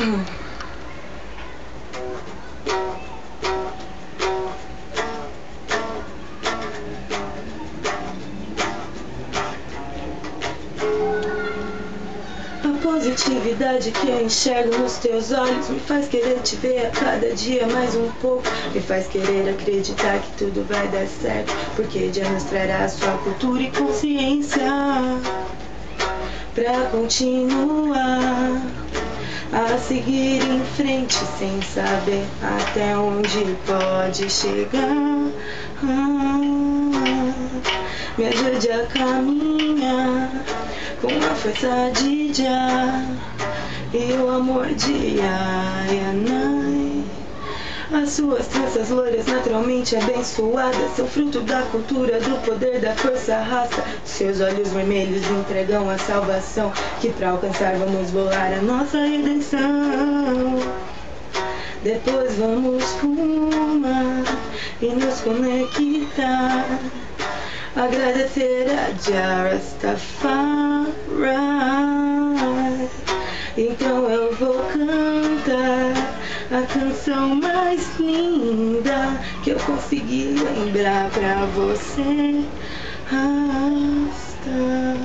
A positividade que eu enxergo nos teus olhos me faz querer te ver a cada dia mais um pouco. Me faz querer acreditar que tudo vai dar certo, porque de nos trará sua cultura e consciência pra continuar a seguir em frente sem saber até onde pode chegar. Me ajude a caminhar com a força de Jah e o amor de Ayanai. As suas tranças loiras naturalmente abençoadas são fruto da cultura, do poder, da força raça. Seus olhos vermelhos entregam a salvação, que pra alcançar vamos bolar a nossa redenção. Depois vamos fumar e nos conectar, agradecer a Jah Rastafari. Então eu vou cantar a canção mais linda que eu consegui lembrar pra você. Rasta.